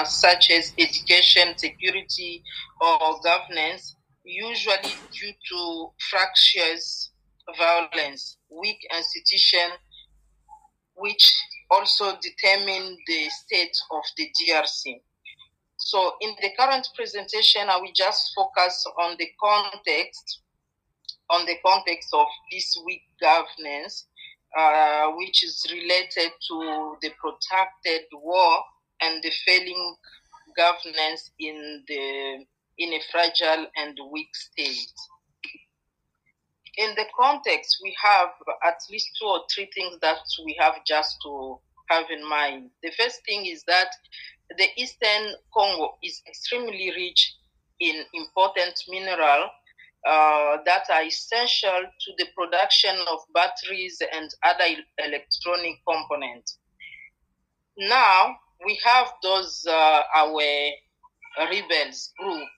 such as education, security, or governance, usually due to fractious violence, weak institutions, which also determine the state of the DRC. So in the current presentation, I will just focus on the context of this weak governance, which is related to the protracted war and the failing governance in a fragile and weak state. In the context, we have at least 2 or 3 things that we have just to have in mind. The first thing is that the Eastern Congo is extremely rich in important minerals that are essential to the production of batteries and other electronic components. Now, we have those, our rebels group,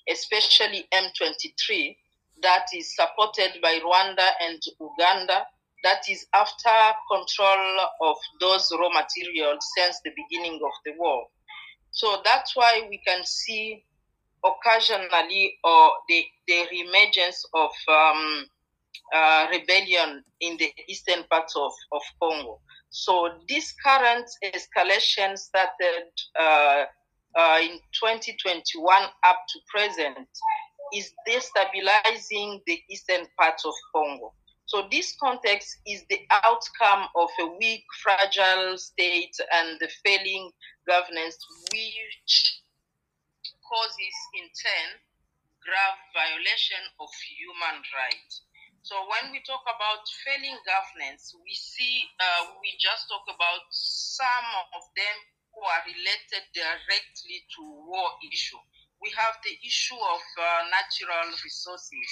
especially M23, that is supported by Rwanda and Uganda, that is after control of those raw materials since the beginning of the war. So that's why we can see occasionally the reemergence of rebellion in the eastern parts of Congo. So this current escalation started in 2021 up to present is destabilizing the eastern parts of Congo. So this context is the outcome of a weak, fragile state and the failing governance, which causes in turn grave violation of human rights. So when we talk about failing governance, we just talk about some of them who are related directly to war issue. We have the issue of natural resources.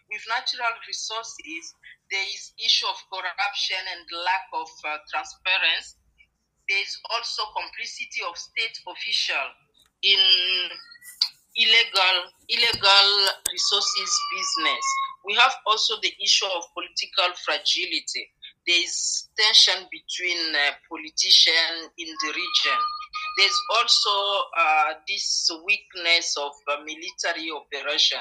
With natural resources, there is issue of corruption and lack of transparency. There is also complicity of state officials in illegal resources business. We have also the issue of political fragility. There is tension between politicians in the region. There's also this weakness of military operation.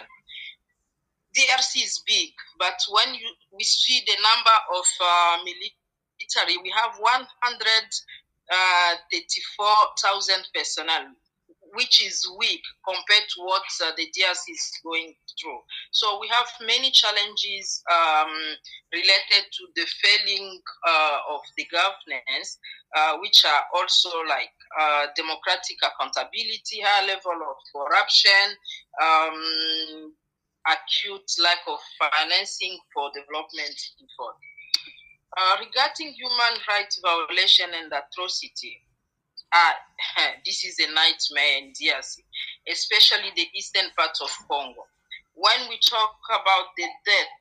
DRC is big, but when we see the number of military, we have 134,000 personnel, which is weak compared to what the DRC is going through. So we have many challenges related to the failing of the governance, which are also like democratic accountability, high level of corruption, acute lack of financing for development effort. Regarding human rights violation and atrocity, this is a nightmare in DRC, especially the eastern part of Congo. When we talk about the death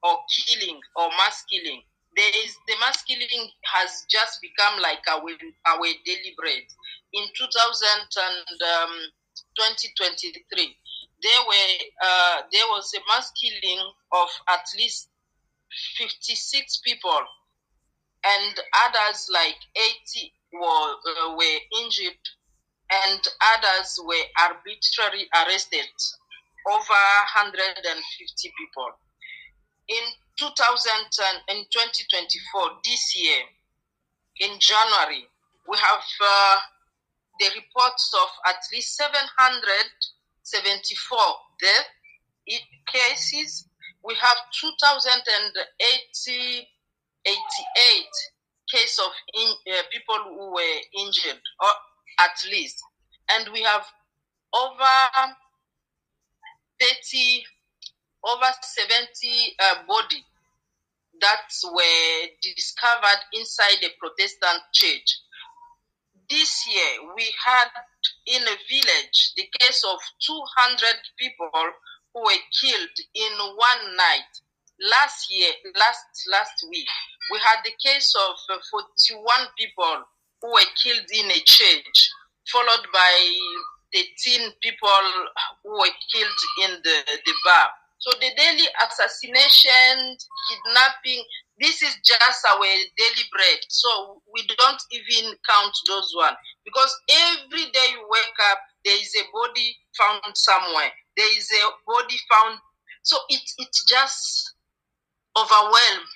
or killing or mass killing, the mass killing has just become like our daily bread. In 2023, there was a mass killing of at least 56 people, and others like 80 were injured, and others were arbitrarily arrested, over 150 people. In 2024, this year, in January, we have the reports of at least 774 death cases. We have 2,088 cases of people who were injured, or at least. And we have over 70 bodies that were discovered inside a Protestant church. This year, we had in a village the case of 200 people who were killed in one night. Last week, we had the case of 41 people who were killed in a church, followed by 13 people who were killed in the bar. So the daily assassination, kidnapping, this is just our daily bread. So we don't even count those ones, because every day you wake up, there is a body found somewhere. There is a body found. So it's just overwhelmed.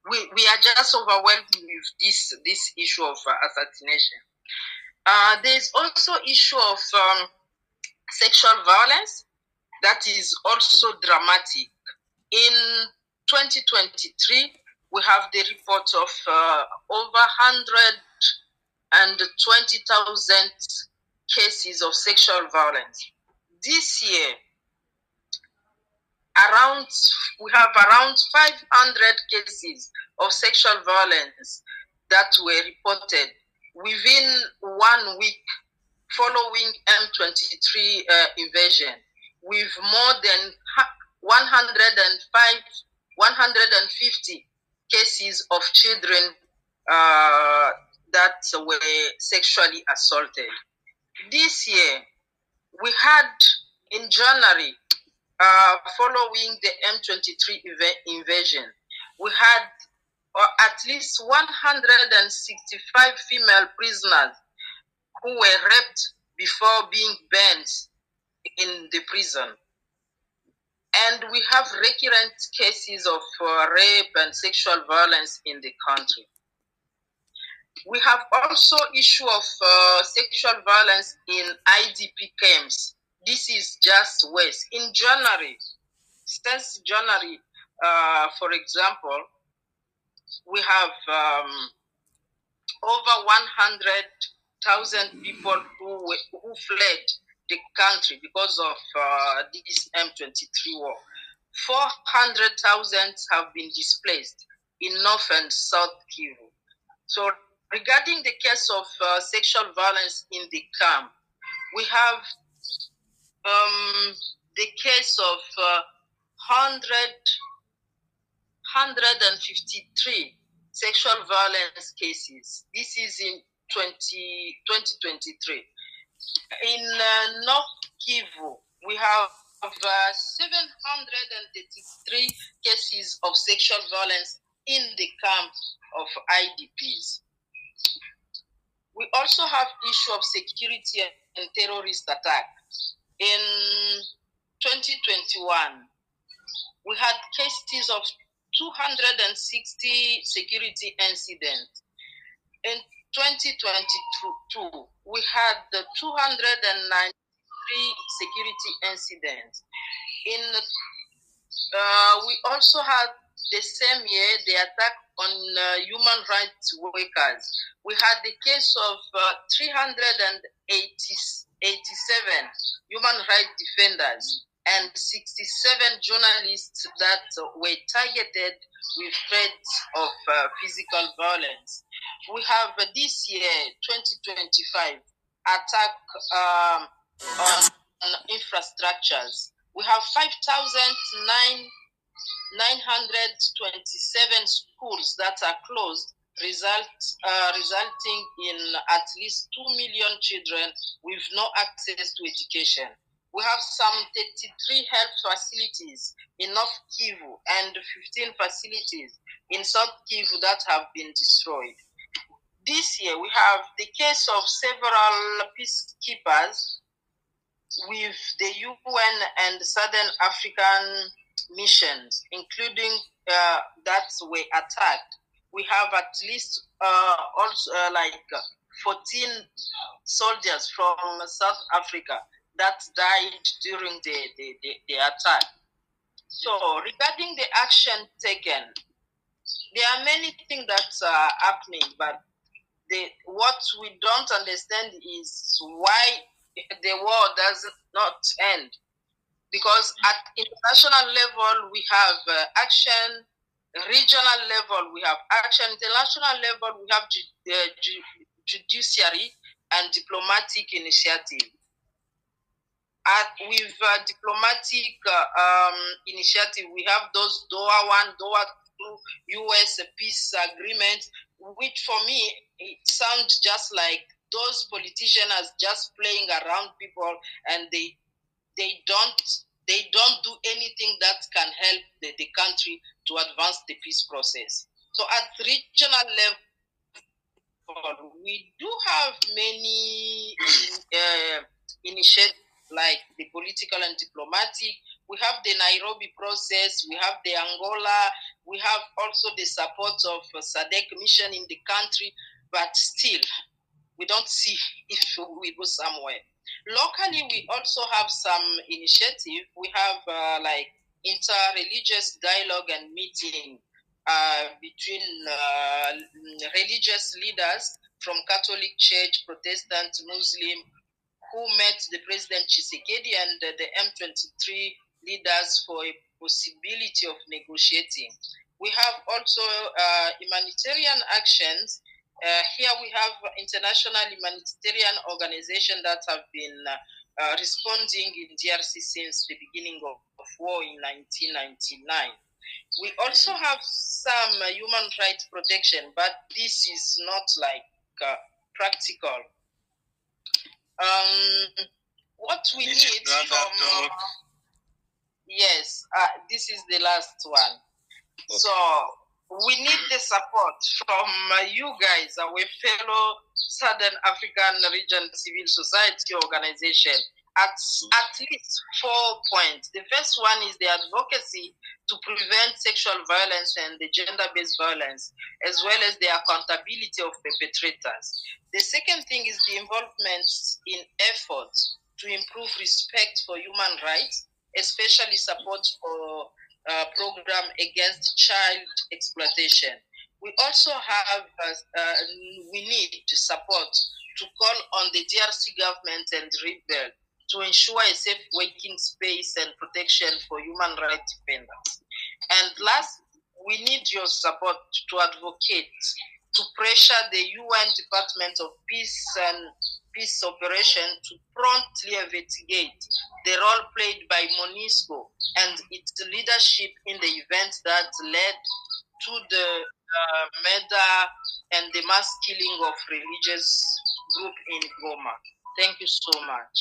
We are just overwhelmed with this issue of assassination. There's also issue of sexual violence that is also dramatic. In 2023, we have the report of over 120,000 cases of sexual violence. This year, we have around 500 cases of sexual violence that were reported within 1 week following M23 invasion, with more than 150 cases of children that were sexually assaulted. This year, we had in January, following the M23 invasion, we had at least 165 female prisoners who were raped before being burned in the prison. And we have recurrent cases of rape and sexual violence in the country. We have also issue of sexual violence in IDP camps. This is just worse. In January, since January, for example, we have over 100,000 people who fled the country because of this M23 war. 400,000 have been displaced in North and South Kivu. So regarding the case of sexual violence in the camp, we have the case of 153 sexual violence cases. This is in 2023. In North Kivu, we have 733 cases of sexual violence in the camp of IDPs. We also have issue of security and terrorist attack. In 2021, we had cases of 260 security incidents. In 2022, we had 293 security incidents. We also had the same year the attack on human rights workers. We had the case of 387 human rights defenders and 67 journalists that were targeted with threats of physical violence. We have this year, 2025, attack on infrastructures. We have 5,927 schools that are closed, resulting in at least 2 million children with no access to education. We have some 33 health facilities in North Kivu and 15 facilities in South Kivu that have been destroyed. This year, we have the case of several peacekeepers with the UN and Southern African missions, including that were attacked. We have at least also 14 soldiers from South Africa that died during the attack. So regarding the action taken, there are many things that are happening, but what we don't understand is why the war does not end. Because at international level, we have action, regional level, we have action, international level, we have judiciary and diplomatic initiative. With diplomatic initiative, we have those Doha 1, Doha 2, US peace agreement, which for me, it sounds just like those politicians are just playing around people, and they don't do anything that can help the country to advance the peace process. So at regional level, all, we do have many initiatives like the political and diplomatic. We have the Nairobi process, we have the Angola, we have also the support of SADC mission in the country, but still, we don't see if we go somewhere. Locally, we also have some initiative. We have like inter-religious dialogue and meeting between religious leaders from Catholic Church, Protestant, Muslim, who met the President Tshisekedi and the M23 leaders for a possibility of negotiating. We have also humanitarian actions. Here we have international humanitarian organizations that have been responding in DRC since the beginning of war in 1999. We also have some human rights protection, but this is not like practical. What we need from yes, this is the last one. Okay. So we need the support from you guys, our fellow Southern African Region civil society organization, at least 4 points. The first one is the advocacy to prevent sexual violence and the gender-based violence, as well as the accountability of perpetrators. The second thing is the involvement in efforts to improve respect for human rights, especially support for program against child exploitation. We also have, we need support to call on the DRC government and rebel to ensure a safe working space and protection for human rights defenders. And last, we need your support to advocate, to pressure the UN Department of Peace and Peace Operation to promptly investigate the role played by MONUSCO and its leadership in the events that led to the murder and the mass killing of religious group in Goma. Thank you so much.